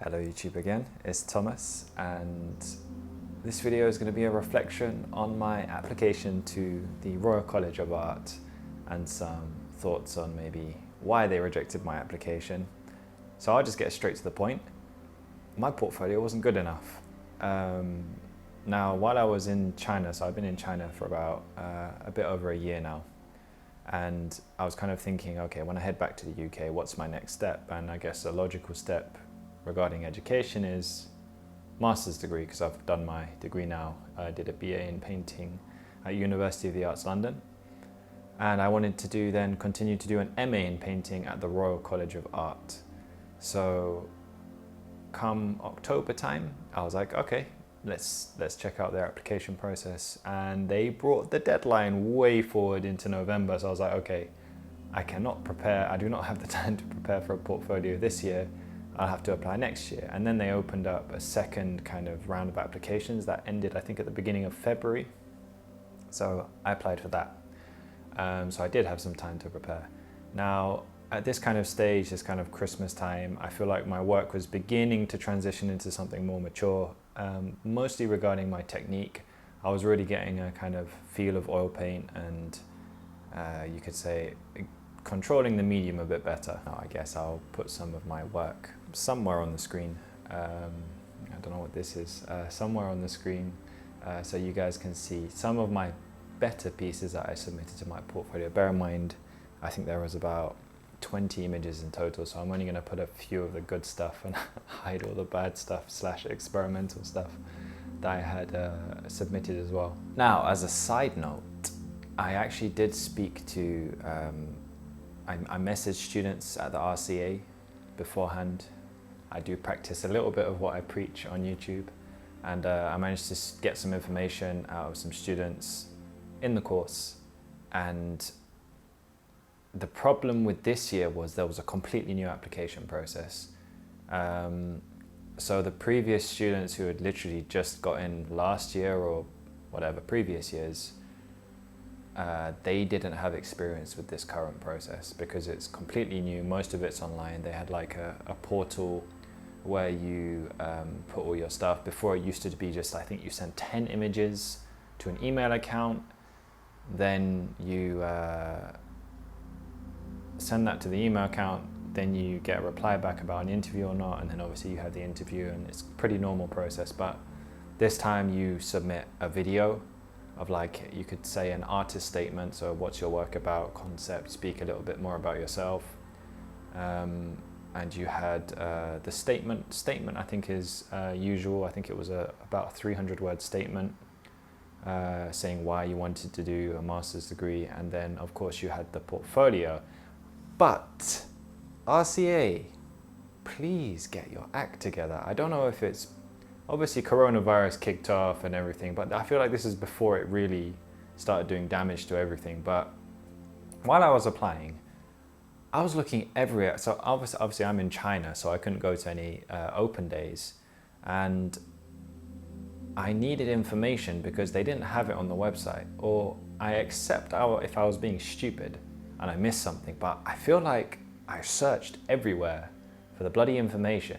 Hello YouTube again, it's Thomas, and this video is going to be a reflection on my application to the Royal College of Art and some thoughts on maybe why they rejected my application. So I'll just get straight to the point. My portfolio wasn't good enough. Now, while I was in China, so I've been in China for about a bit over a year now, and I was kind of thinking, okay, when I head back to the UK, what's my next step? And I guess a logical step regarding education is master's degree, because I've done my degree now. I did a BA in painting at University of the Arts London, and I wanted to then continue to do an MA in painting at the Royal College of Art. So come October time, I was like, okay, let's check out their application process, and they brought the deadline way forward into November. So I was like, okay, I cannot prepare, I do not have the time to prepare for a portfolio this year. I'll have to apply next year. And then they opened up a second kind of round of applications that ended, I think, at the beginning of February. So I applied for that. So I did have some time to prepare. Now, at this kind of stage, this kind of Christmas time, I feel like my work was beginning to transition into something more mature, mostly regarding my technique. I was really getting a kind of feel of oil paint and you could say controlling the medium a bit better. Now, I guess I'll put some of my work somewhere on the screen. I don't know what this is, somewhere on the screen, so you guys can see some of my better pieces that I submitted to my portfolio. Bear in mind, I think there was about 20 images in total, so I'm only going to put a few of the good stuff and hide all the bad stuff / experimental stuff that I had submitted as well. Now, as a side note, I actually did speak to I messaged students at the RCA beforehand. I do practice a little bit of what I preach on YouTube, and I managed to get some information out of some students in the course. And the problem with this year was there was a completely new application process. So the previous students who had literally just got in last year or whatever, previous years, they didn't have experience with this current process because it's completely new. Most of it's online. They had like a portal where you put all your stuff. Before, it used to be just, I think you sent 10 images to an email account, then you send that to the email account, then you get a reply back about an interview or not, and then obviously you have the interview, and it's a pretty normal process. But this time you submit a video of, like, you could say an artist statement, so what's your work about, concept, speak a little bit more about yourself, and you had the statement I think is usual. I think it was about a 300-word statement saying why you wanted to do a master's degree, and then of course you had the portfolio. But RCA, please get your act together. I don't know if it's, obviously coronavirus kicked off and everything, but I feel like this is before it really started doing damage to everything. But while I was applying, I was looking everywhere. So obviously I'm in China, so I couldn't go to any open days, and I needed information because they didn't have it on the website. Or I accept if I was being stupid and I missed something, but I feel like I searched everywhere for the bloody information,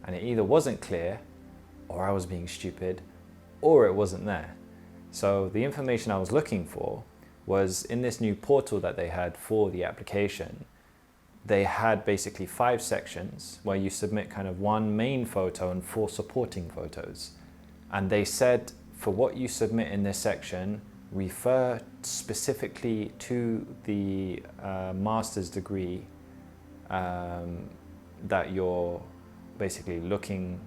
and it either wasn't clear, or I was being stupid, or it wasn't there. So the information I was looking for was in this new portal that they had for the application. They had basically 5 sections where you submit kind of 1 main photo and 4 supporting photos. And they said, for what you submit in this section, refer specifically to the master's degree that you're basically looking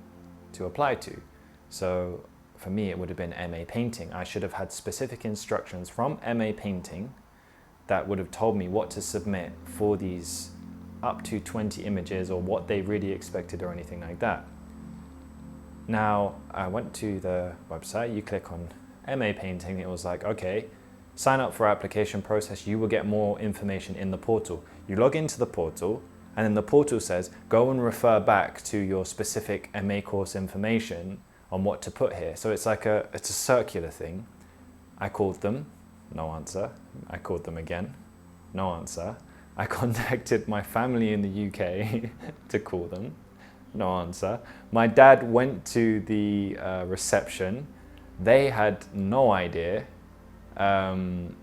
to apply to. So for me, it would have been MA painting. I should have had specific instructions from MA painting that would have told me what to submit for these up to 20 images, or what they really expected, or anything like that. Now, I went to the website, you click on MA painting, it was like, okay, sign up for application process, you will get more information in the portal. You log into the portal, and then the portal says, go and refer back to your specific MA course information on what to put here. So it's like it's a circular thing. I called them, no answer. I called them again, no answer. I contacted my family in the UK to call them. No answer. My dad went to the reception. They had no idea. And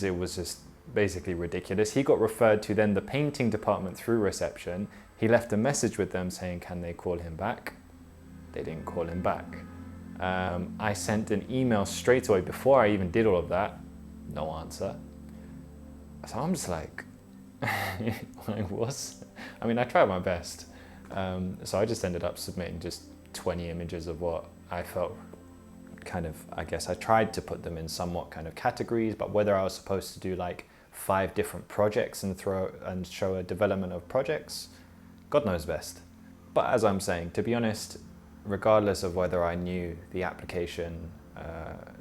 it was just basically ridiculous. He got referred to then the painting department through reception. He left a message with them saying, can they call him back? They didn't call him back. I sent an email straight away before I even did all of that. No answer. So I'm just like, I tried my best. So I just ended up submitting just 20 images of what I felt kind of, I guess I tried to put them in somewhat kind of categories, but whether I was supposed to do like 5 different projects and show a development of projects, God knows best. But as I'm saying, to be honest, regardless of whether I knew the application,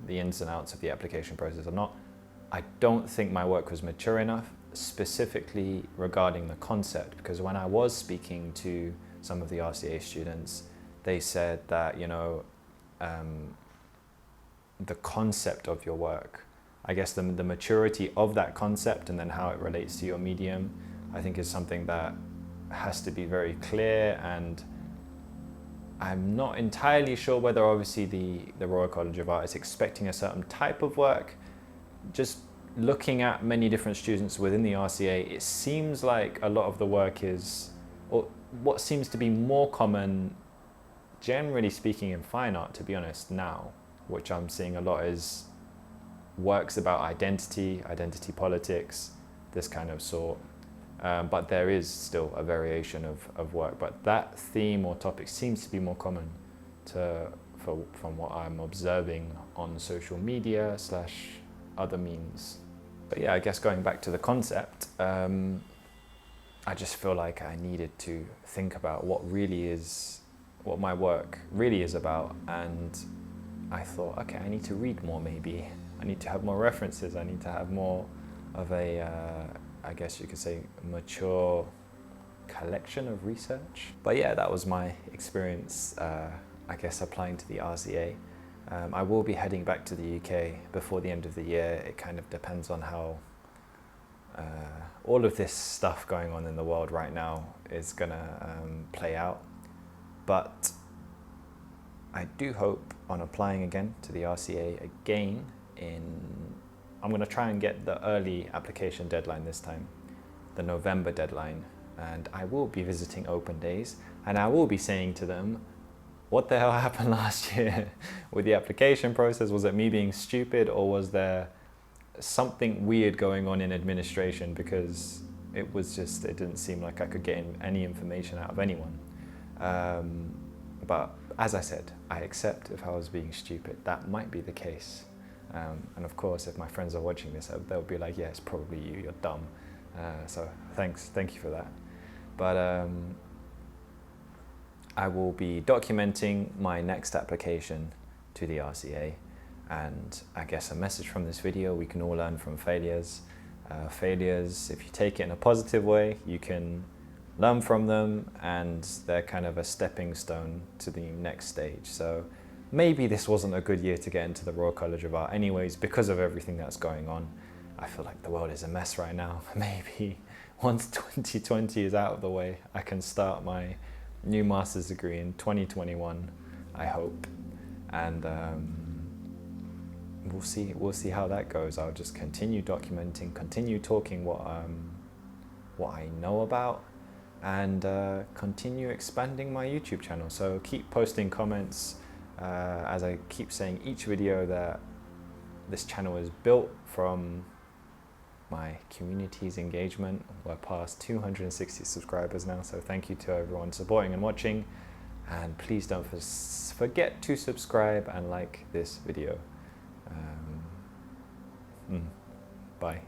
the ins and outs of the application process or not, I don't think my work was mature enough, specifically regarding the concept, because when I was speaking to some of the RCA students, they said that, the concept of your work, I guess the maturity of that concept and then how it relates to your medium, I think is something that has to be very clear. And I'm not entirely sure whether obviously the Royal College of Art is expecting a certain type of work. Just looking at many different students within the RCA, it seems like a lot of the work is, or what seems to be more common, generally speaking, in fine art, to be honest, now, which I'm seeing a lot, is works about identity politics, this kind of sort. But there is still a variation of work, but that theme or topic seems to be more common from what I'm observing on social media / other means. But yeah, I guess going back to the concept, I just feel like I needed to think about what my work really is about. And I thought, okay, I need to read more maybe. I need to have more references. I need to have more of a, I guess you could say, mature collection of research. But yeah, that was my experience, I guess, applying to the RCA. I will be heading back to the UK before the end of the year. It kind of depends on how all of this stuff going on in the world right now is gonna play out. But I do hope on applying again to the RCA again I'm gonna try and get the early application deadline this time, the November deadline, and I will be visiting open days and I will be saying to them, what the hell happened last year with the application process? Was it me being stupid, or was there something weird going on in administration? Because it didn't seem like I could get any information out of anyone. But as I said, I accept if I was being stupid. That might be the case. And of course, if my friends are watching this, they'll be like, yeah, it's probably you, you're dumb. So thank you for that. But I will be documenting my next application to the RCA. And I guess a message from this video, we can all learn from failures. Failures, if you take it in a positive way, you can learn from them, and they're kind of a stepping stone to the next stage. So maybe this wasn't a good year to get into the Royal College of Art anyways, because of everything that's going on. I feel like the world is a mess right now. Maybe once 2020 is out of the way, I can start my new master's degree in 2021, I hope. And we'll see how that goes. I'll just continue documenting, continue talking what I know about, and continue expanding my YouTube channel. So keep posting comments. As I keep saying each video, that this channel is built from my community's engagement. We're past 260 subscribers now, so thank you to everyone supporting and watching. And please don't forget to subscribe and like this video. Bye.